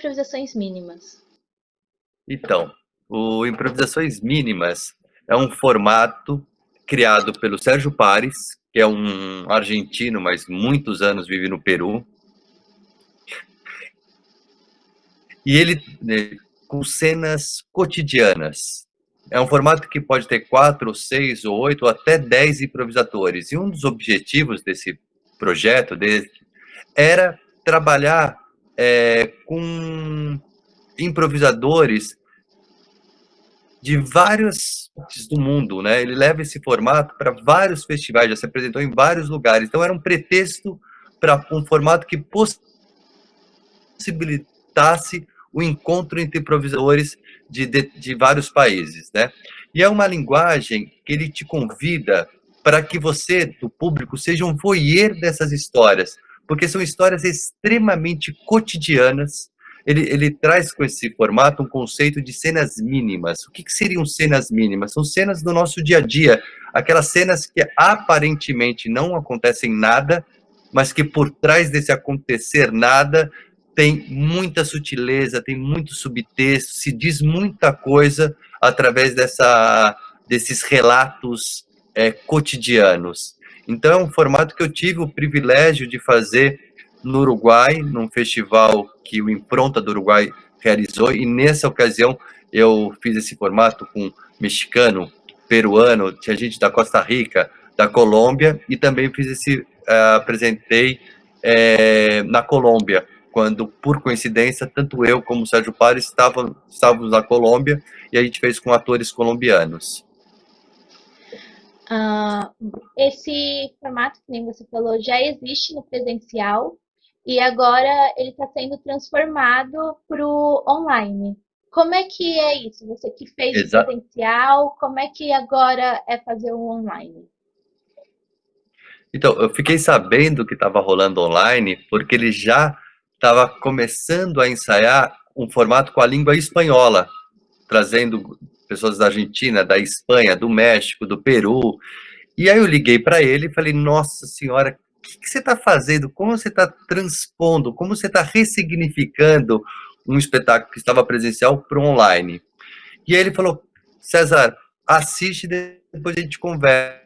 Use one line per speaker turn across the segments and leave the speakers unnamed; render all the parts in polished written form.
improvisações mínimas?
Então, o Improvisações Mínimas é um formato criado pelo Sérgio Pares, que é um argentino, mas muitos anos vive no Peru. E ele, com cenas cotidianas. É um formato que pode ter 4, ou 6, ou 8, ou até 10 improvisadores. E um dos objetivos desse projeto era trabalhar com improvisadores de vários partes do mundo, né? Ele leva esse formato para vários festivais, já se apresentou em vários lugares. Então era um pretexto para um formato que possibilitasse o encontro entre improvisadores de vários países, né? E é uma linguagem que ele te convida para que você, do público, seja um voyeur dessas histórias, porque são histórias extremamente cotidianas. Ele traz com esse formato um conceito de cenas mínimas. O que seriam cenas mínimas? São cenas do nosso dia a dia, aquelas cenas que aparentemente não acontecem nada, mas que por trás desse acontecer nada tem muita sutileza, tem muito subtexto, se diz muita coisa através desses relatos cotidianos. Então é um formato que eu tive o privilégio de fazer no Uruguai, num festival que o Impronta do Uruguai realizou, e nessa ocasião eu fiz esse formato com mexicano, peruano, tinha gente da Costa Rica, da Colômbia, e também apresentei na Colômbia, quando, por coincidência, tanto eu como o Sérgio Pares estávamos na Colômbia, e a gente fez com atores colombianos.
Esse formato, que nem você falou, já existe no presencial e agora ele está sendo transformado para o online. Como é que é isso? Você que fez o presencial, como é que agora é fazer o online?
Então, eu fiquei sabendo que estava rolando online porque ele já estava começando a ensaiar um formato com a língua espanhola, trazendo pessoas da Argentina, da Espanha, do México, do Peru. E aí eu liguei para ele e falei, nossa senhora, o que você está fazendo? Como você está transpondo? Como você está ressignificando um espetáculo que estava presencial para o online? E aí ele falou, César, assiste e depois a gente conversa.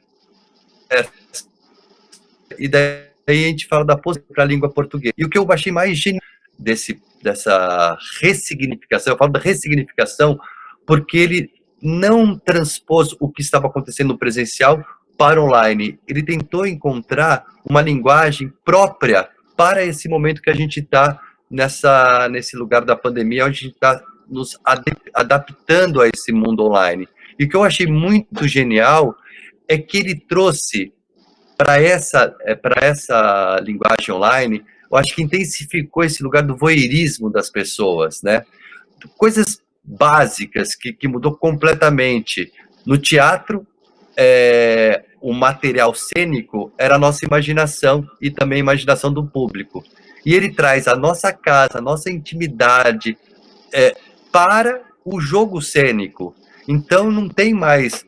E daí a gente fala da possibilidade para a língua portuguesa. E o que eu achei mais genial dessa ressignificação, eu falo da ressignificação porque ele não transpôs o que estava acontecendo no presencial para online. Ele tentou encontrar uma linguagem própria para esse momento que a gente está nesse lugar da pandemia, onde a gente está nos adaptando a esse mundo online. E o que eu achei muito genial é que ele trouxe para essa linguagem online, eu acho que intensificou esse lugar do voyeurismo das pessoas, né? Coisas básicas que mudou completamente. No teatro, o material cênico era a nossa imaginação e também a imaginação do público. E ele traz a nossa casa, a nossa intimidade para o jogo cênico. Então não tem mais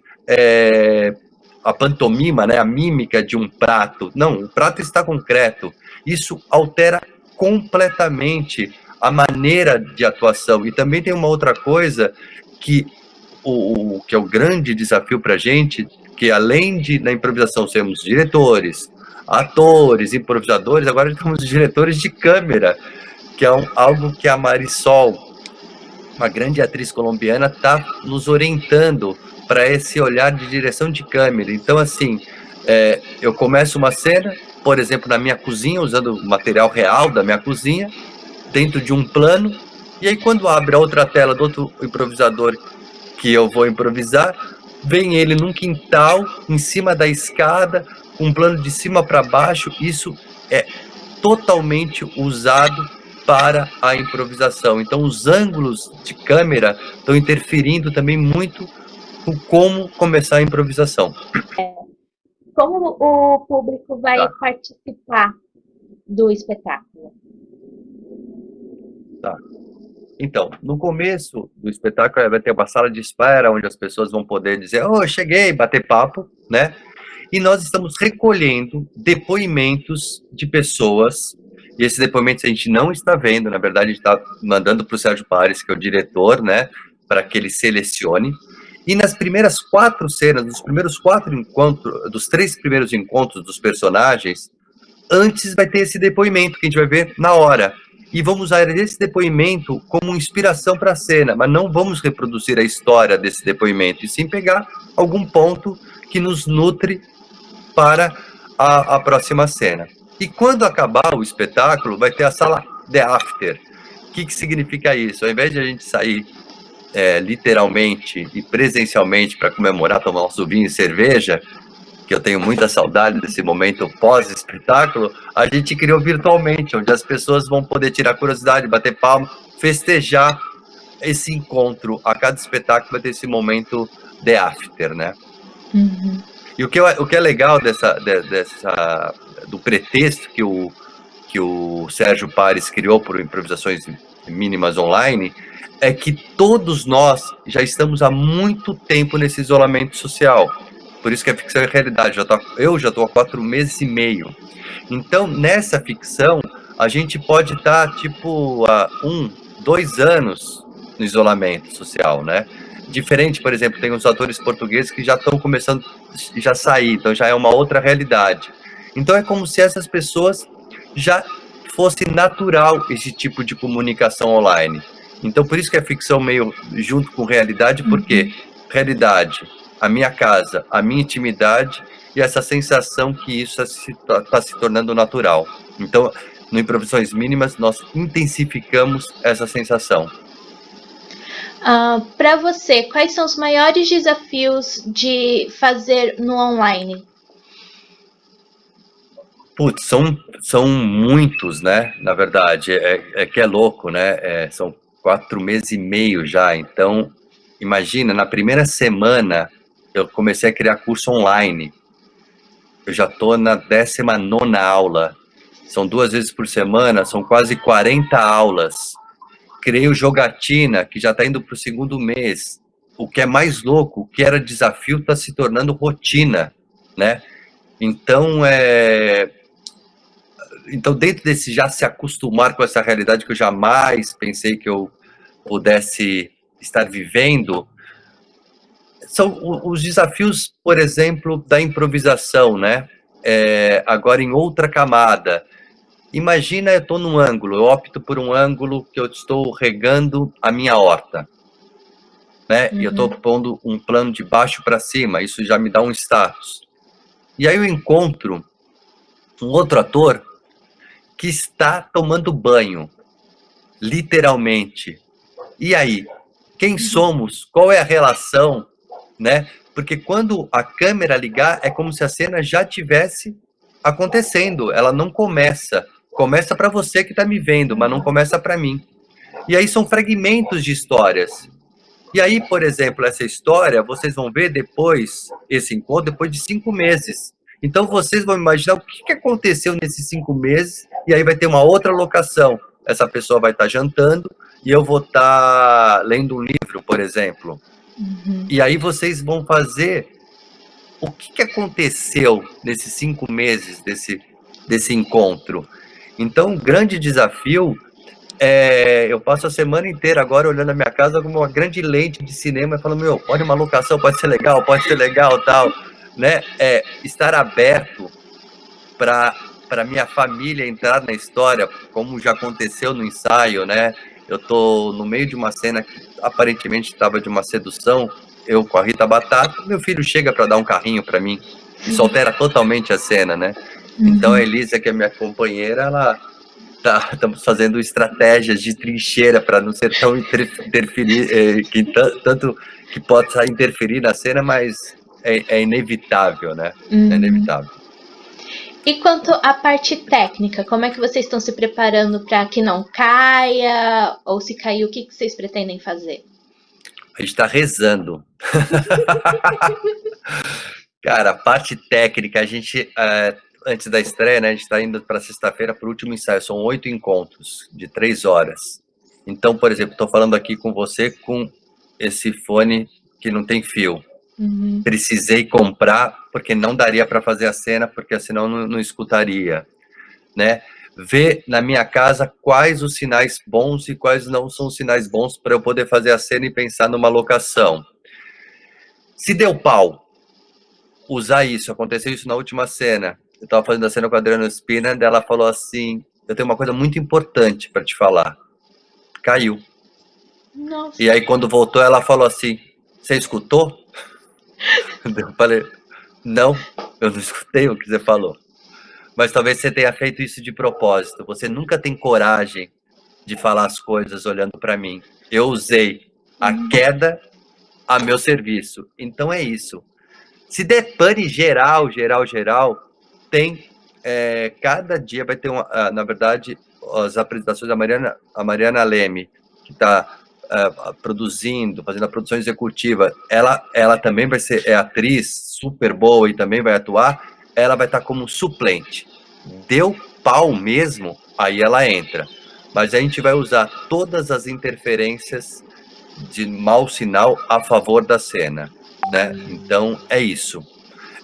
a pantomima, né, a mímica de um prato. Não, o prato está concreto. Isso altera completamente a maneira de atuação. E também tem uma outra coisa que é o grande desafio para a gente, que além de na improvisação sermos diretores, atores, improvisadores, agora estamos diretores de câmera, que é algo que a Marisol, uma grande atriz colombiana, está nos orientando para esse olhar de direção de câmera. Então, assim, eu começo uma cena, por exemplo, na minha cozinha, usando o material real da minha cozinha, dentro de um plano, e aí quando abre a outra tela do outro improvisador que eu vou improvisar, vem ele num quintal, em cima da escada, um plano de cima para baixo. Isso é totalmente usado para a improvisação. Então, os ângulos de câmera estão interferindo também muito com como começar a improvisação.
Como o público vai participar do espetáculo?
Tá. Então, no começo do espetáculo vai ter uma sala de espera, onde as pessoas vão poder dizer, oh, cheguei, bater papo, né? E nós estamos recolhendo depoimentos de pessoas E esse depoimento a gente não está vendo, na verdade a gente está mandando para o Sérgio Pares, que é o diretor, né, para que ele selecione. E nas primeiras 4 cenas, nos primeiros 4 encontros, dos 3 primeiros encontros dos personagens, antes vai ter esse depoimento que a gente vai ver na hora. E vamos usar esse depoimento como inspiração para a cena, mas não vamos reproduzir a história desse depoimento, e sim pegar algum ponto que nos nutre para a próxima cena. E quando acabar o espetáculo, vai ter a sala The After. O que significa isso? Ao invés de a gente sair literalmente e presencialmente para comemorar, tomar nosso vinho e cerveja, que eu tenho muita saudade desse momento pós-espetáculo, a gente criou virtualmente, onde as pessoas vão poder tirar curiosidade, bater palma, festejar esse encontro. A cada espetáculo vai ter esse momento The After, né?
Uhum.
E o que é legal do pretexto que o Sérgio Pares criou por improvisações mínimas online, é que todos nós já estamos há muito tempo nesse isolamento social. Por isso que a ficção é realidade. Eu já estou há 4 meses e meio. Então, nessa ficção, a gente pode estar, tipo, há 1, 2 anos no isolamento social, né? Diferente, por exemplo, tem uns atores portugueses que já estão começando, já sair, então já é uma outra realidade. Então é como se essas pessoas já fosse natural esse tipo de comunicação online. Então por isso que a ficção meio junto com realidade, porque realidade, a minha casa, a minha intimidade e essa sensação que isso está se tornando natural. Então, no Improvisações Mínimas, nós intensificamos essa sensação.
Para você, quais são os maiores desafios de fazer no online?
Putz, são muitos, né? Na verdade, que é louco, né? São 4 meses e meio já. Então, imagina, na primeira semana eu comecei a criar curso online. Eu já estou na 19ª aula. São 2 vezes por semana, são quase 40 aulas. Criei o Jogatina, que já está indo para o 2º mês. O que é mais louco, o que era desafio está se tornando rotina, né? Então, dentro desse já se acostumar com essa realidade que eu jamais pensei que eu pudesse estar vivendo, são os desafios, por exemplo, da improvisação, né? Agora em outra camada. Imagina, eu estou num ângulo, eu opto por um ângulo que eu estou regando a minha horta, né? E eu estou pondo um plano de baixo para cima, isso já me dá um status. E aí eu encontro um outro ator que está tomando banho, literalmente. E aí, quem somos? Qual é a relação, né? Porque quando a câmera ligar, é como se a cena já tivesse acontecendo, ela não começa. Começa para você que está me vendo, mas não começa para mim. E aí são fragmentos de histórias. E aí, por exemplo, essa história, vocês vão ver depois, esse encontro, depois de 5 meses. Então, vocês vão imaginar o que aconteceu nesses 5 meses, e aí vai ter uma outra locação. Essa pessoa vai estar jantando, e eu vou estar lendo um livro, por exemplo. E aí vocês vão fazer o que aconteceu nesses 5 meses desse encontro. Então, o grande desafio eu passo a semana inteira agora olhando a minha casa como uma grande lente de cinema e falando, olha uma locação, pode ser legal, tal, né? Estar aberto para minha família entrar na história, como já aconteceu no ensaio, né? Eu tô no meio de uma cena que aparentemente estava de uma sedução, eu com a Rita Batata, meu filho chega para dar um carrinho para mim, isso altera totalmente a cena, né? Então a Elisa, que é minha companheira, ela estamos fazendo estratégias de trincheira para não ser tão interferir, tanto que possa interferir na cena, mas é inevitável, né? É inevitável.
E quanto à parte técnica, como é que vocês estão se preparando para que não caia? Ou se cair, o que vocês pretendem fazer?
A gente está rezando. Cara, a parte técnica, a gente... antes da estreia, né, a gente está indo para sexta-feira para o último ensaio. São 8 encontros de 3 horas. Então, por exemplo, estou falando aqui com você com esse fone que não tem fio. Precisei comprar porque não daria para fazer a cena, porque senão não escutaria, né? ver na minha casa quais os sinais bons e quais não são os sinais bons para eu poder fazer a cena e pensar numa locação. Se deu pau, usar isso, aconteceu isso na última cena. Eu estava fazendo a cena com a Adriana Spina, e ela falou assim: eu tenho uma coisa muito importante para te falar. Caiu.
Nossa.
E aí, quando voltou, ela falou assim: você escutou? Eu falei: não, eu não escutei o que você falou. Mas talvez você tenha feito isso de propósito. Você nunca tem coragem de falar as coisas olhando para mim. Eu usei a queda a meu serviço. Então é isso. Se der pane geral, tem cada dia vai ter na verdade, as apresentações da Mariana Leme, que está produzindo, fazendo a produção executiva, ela também vai ser atriz super boa e também vai atuar, ela vai estar como suplente. Deu pau mesmo, aí ela entra. Mas a gente vai usar todas as interferências de mau sinal a favor da cena, né? Então é isso.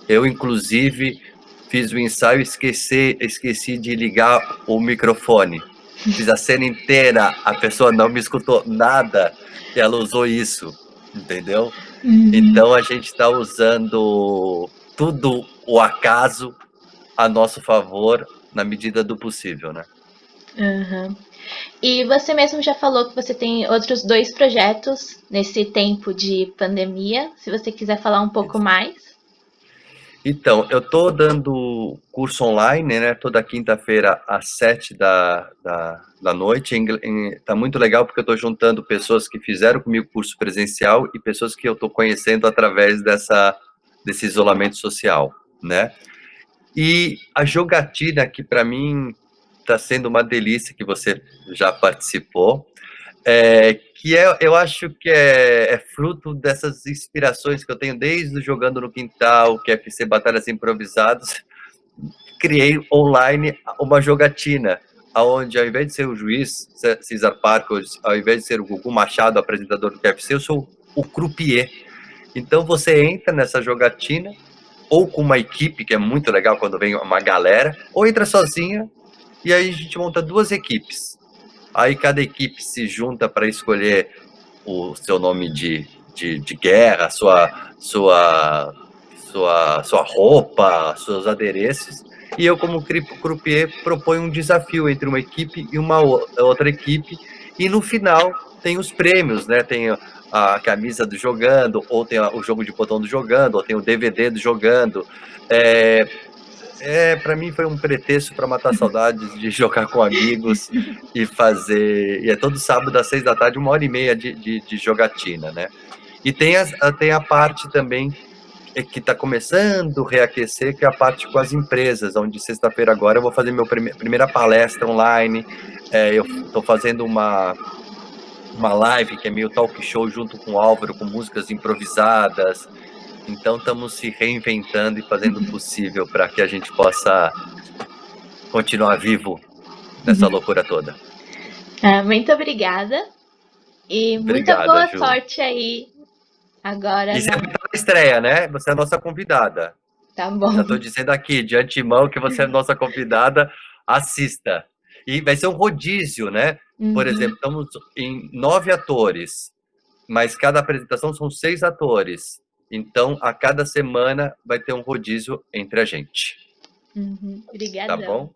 Eu, inclusive, fiz o ensaio e esqueci de ligar o microfone. Fiz a cena inteira, a pessoa não me escutou nada e ela usou isso, entendeu? Então a gente está usando tudo o acaso a nosso favor na medida do possível, né?
Uhum. E você mesmo já falou que você tem outros 2 projetos nesse tempo de pandemia. Se você quiser falar um pouco mais.
Então, eu estou dando curso online, né? Toda quinta-feira às 7 da noite. Tá muito legal porque eu estou juntando pessoas que fizeram comigo curso presencial e pessoas que eu estou conhecendo através desse isolamento social, né? E a jogatina, que para mim está sendo uma delícia, que você já participou, eu acho que é fruto dessas inspirações que eu tenho desde o Jogando no Quintal, QFC Batalhas Improvisadas. Criei online uma jogatina, onde ao invés de ser o juiz Cesar Parcos, ao invés de ser o Gugu Machado, apresentador do QFC, eu sou o croupier. Então você entra nessa jogatina, ou com uma equipe, que é muito legal quando vem uma galera, ou entra sozinha, e aí a gente monta 2 equipes. Aí cada equipe se junta para escolher o seu nome de guerra, sua roupa, seus adereços. E eu, como croupier, proponho um desafio entre uma equipe e uma outra equipe. E no final tem os prêmios, né? Tem a camisa do jogando, ou tem o jogo de botão do jogando, ou tem o DVD do jogando. Para mim foi um pretexto para matar saudades de jogar com amigos e fazer. E é todo sábado às 6 da tarde, 1h30 de jogatina, né? E tem a parte também que está começando a reaquecer, que é a parte com as empresas, onde sexta-feira agora eu vou fazer minha primeira palestra online. Eu estou fazendo uma live que é meio talk show junto com o Álvaro, com músicas improvisadas. Então estamos se reinventando e fazendo o possível para que a gente possa continuar vivo nessa loucura toda.
Muito obrigada. E muita
Obrigada,
boa
Ju.
sorte aí agora.
E você vai estar na estreia, né? Você é a nossa convidada.
Tá bom.
Já estou dizendo aqui, de antemão, que você é a nossa convidada. Assista. E vai ser um rodízio, né? Por exemplo, estamos em 9 atores, mas cada apresentação são 6 atores. Então, a cada semana vai ter um rodízio entre a gente.
Obrigadão.
Tá bom?